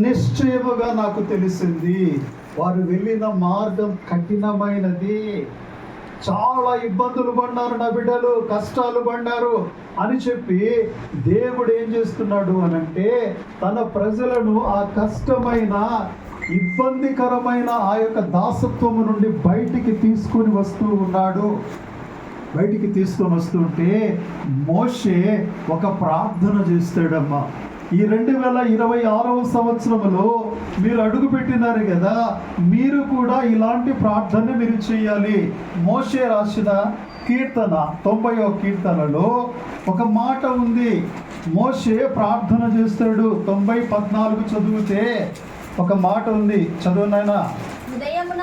నిశ్చయముగా నాకు తెలిసింది, వారు వెళ్ళిన మార్గం కఠినమైనది, చాలా ఇబ్బందులు పడినారు నా బిడ్డలు, కష్టాలు పడినారు అని చెప్పి దేవుడు ఏం చేస్తున్నాడు అనంటే తన ప్రజలను ఆ కష్టమైన ఇబ్బందికరమైన ఆ యొక్క దాసత్వము నుండి బయటికి తీసుకొని వస్తూ ఉన్నాడు. బయటికి తీసుకొని వస్తుంటే మోషే ఒక ప్రార్థన చేస్తాడమ్మా. ఈ 2026వ సంవత్సరంలో మీరు అడుగు పెట్టినారు కదా, మీరు కూడా ఇలాంటి ప్రార్థన మీరు చేయాలి. మోషే రాసిన కీర్తన 90వ కీర్తనలో ఒక మాట ఉంది. మోషే ప్రార్థన చేస్తాడు. 90:14 చదివితే ఒక మాట ఉంది, చదువునైనా. ఉదయమున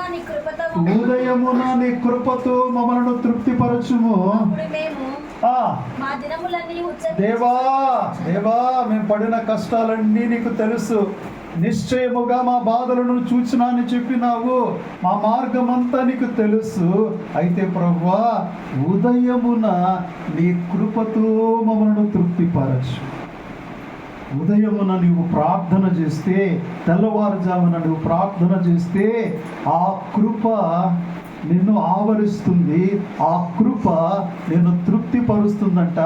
నీ కృపతో మమ్మలను తృప్తిపరచుము. దేవా దేవా, మేము పడిన కష్టాలన్నీ నీకు తెలుసు, నిశ్చయముగా మా బాధలను చూచినా అని చెప్పినావు, మా మార్గం అంతా నీకు తెలుసు. అయితే ప్రభువా, ఉదయమున నీ కృపతో మమ్మలను తృప్తిపరచు. ఉదయమున నీవు ప్రార్థన చేస్తే, తెల్లవారుజామున నువ్వు ప్రార్థన చేస్తే ఆ కృప నిన్ను ఆవరిస్తుంది, ఆ కృప నిన్ను తృప్తిపరుస్తుందంట.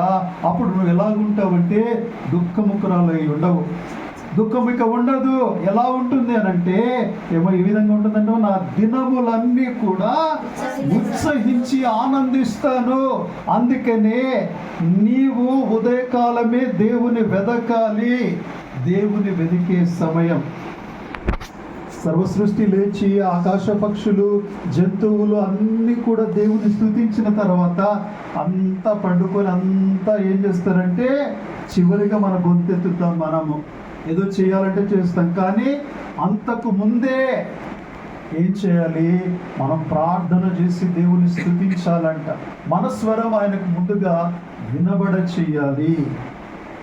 అప్పుడు నువ్వు ఎలాగుంటావంటే దుఃఖముఖరాలై ఉండవు. దుఃఖం ఇక ఉండదు. ఎలా ఉంటుంది అనంటే ఏమో ఈ విధంగా ఉంటుందంటే, నా దినములన్నీ కూడా ఉత్సహించి ఆనందిస్తాను. అందుకనే నీవు ఉదయకాలమే దేవుని వెదకాలి. దేవుని వెదికే సమయం. సర్వసృష్టి లేచి ఆకాశ పక్షులు, జంతువులు అన్నీ కూడా దేవుని స్తుతించిన తర్వాత అంతా పండుకొని అంతా ఏం చేస్తారంటే చివరిగా మన గొంతెత్తుతాం. మనము ఏదో చేయాలంటే చేస్తాం, కానీ అంతకు ముందే ఏం చేయాలి? మనం ప్రార్థన చేసి దేవుని స్తుతించాలంట. మన స్వరం ఆయనకు ముందుగా వినబడ చెయ్యాలి.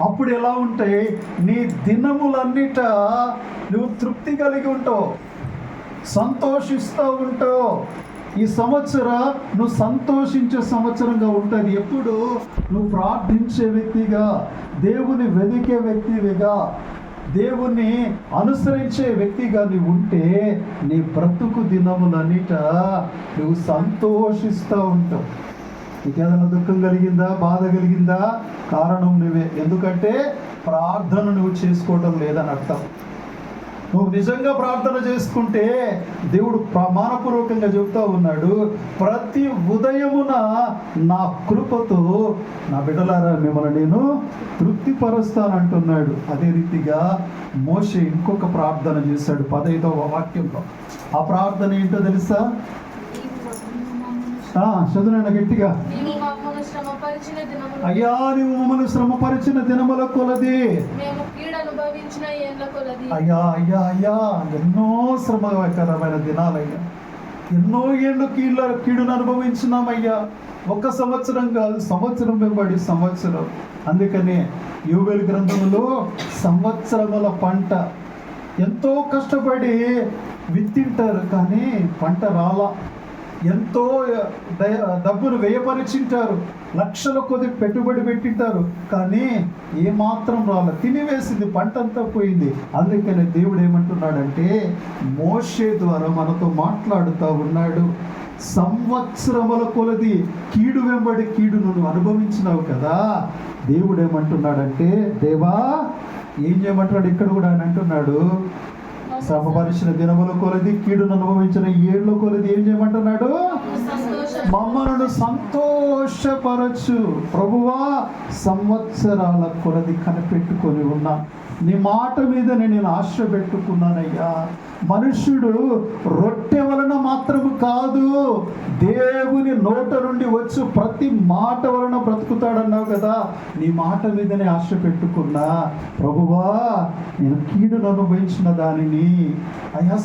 అప్పుడు ఎలా ఉంటాయి? నీ దినములన్నిట నువ్వు తృప్తి కలిగి ఉంటావు, సంతోషిస్తూ ఉంటావు. ఈ సంవత్సరం నువ్వు సంతోషించే సంవత్సరంగా ఉంటుంది. ఎప్పుడు నువ్వు ప్రార్థించే వ్యక్తిగా, దేవుని వెదికే వ్యక్తివిగా, దేవుణ్ణి అనుసరించే వ్యక్తిగా నువ్వు ఉంటే నీ బ్రతుకు దినములన్నిట నువ్వు సంతోషిస్తూ ఉంటావు. నీకేదైనా దుఃఖం కలిగిందా, బాధ కలిగిందా? కారణం నువ్వే. ఎందుకంటే ప్రార్థన నువ్వు చేసుకోవటం లేదని అర్థం. నువ్వు నిజంగా ప్రార్థన చేసుకుంటే దేవుడు ప్రమాణపూర్వకంగా చెబుతూ ఉన్నాడు, ప్రతి ఉదయమున నా కృపతో నా బిడ్డలారా మిమ్మల్ని నేను తృప్తిపరుస్తానంటున్నాడు. అదే రీతిగా మోషే ఇంకొక ప్రార్థన చేశాడు 15వ వాక్యంలో. ఆ ప్రార్థన ఏంటో తెలుసా? చదువునైనా గట్టిగా. అయ్యా, నీవు మమ్మల్ని శ్రమపరిచిన దినముల కొలది, అయ్యా అయ్యా అయ్యా, ఎన్నో శ్రమకరమైన దినాలయ్యా, ఎన్నో ఏళ్ళు కీడును అనుభవించినామయ్యా. ఒక సంవత్సరం కాదు, సంవత్సరం వెంబడి సంవత్సరం. అందుకనే యోవేలు గ్రంథంలో సంవత్సరముల పంట ఎంతో కష్టపడి విత్తింటారు, కానీ పంట రాలా. ఎంతో డబ్బును వ్యయపరిచింటారు, లక్షల కొద్ది పెట్టుబడి పెట్టింటారు, కానీ ఏమాత్రం రాల, తినివేసింది, పంట అంతా పోయింది. అందుకనే దేవుడు ఏమంటున్నాడంటే మోషే ద్వారా మనతో మాట్లాడుతూ ఉన్నాడు. సంవత్సరముల కొలది కీడు వెంబడి కీడు నువ్వు అనుభవించినావు కదా. దేవుడు ఏమంటున్నాడంటే, దేవా ఏం చేయమంటున్నాడు? ఇక్కడ కూడా ఆయన అంటున్నాడు, శ్రమపరిచిన దినముల కొలది, కీడును అనుభవించిన ఏళ్ళ కొలది ఏం చేయమంటున్నాడు? మమ్మల్ని సంతోషపరచు. ప్రభువా, సంవత్సరాల కొలది కనిపెట్టుకొని ఉన్నా, నీ మాట మీద నేను ఆశ పెట్టుకున్నానయ్యా. మనుష్యుడు రొట్టె వలన మాత్రము కాదు, దేవుని నోట నుండి వచ్చు ప్రతి మాట వలన బ్రతుకుతాడన్నావు కదా. నీ మాట మీదనే ఆశ పెట్టుకున్నా. ప్రభువా, నేను కీడును అనుభవించిన దానిని, అయ్యా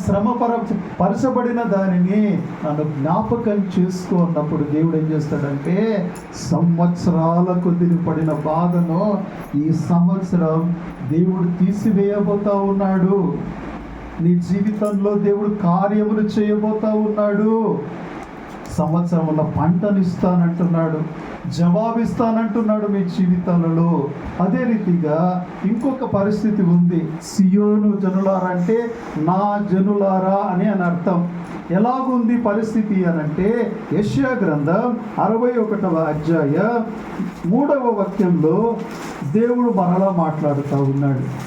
పరచబడిన దానిని నన్ను జ్ఞాపకం చేసుకో అన్నప్పుడు దేవుడు ఏం చేస్తాడంటే సంవత్సరాల కొద్ది పడిన బాధను ఈ సంవత్సరం దేవుడు తీసివేయబోతా ఉన్నాడు. నీ జీవితంలో దేవుడు కార్యములు చేయబోతా ఉన్నాడు. సంవత్సరంలో పంటను ఇస్తానంటున్నాడు. జవాబిస్తానంటున్నాడు మీ జీవితాలలో. అదే రీతిగా ఇంకొక పరిస్థితి ఉంది. సియోను జనులారా అంటే నా జనులారా అని అర్థం. ఎలాగుంది పరిస్థితి అనంటే యెషయా గ్రంథం 61వ అధ్యాయ 3వ వాక్యంలో దేవుడు మరలా మాట్లాడుతూ ఉన్నాడు.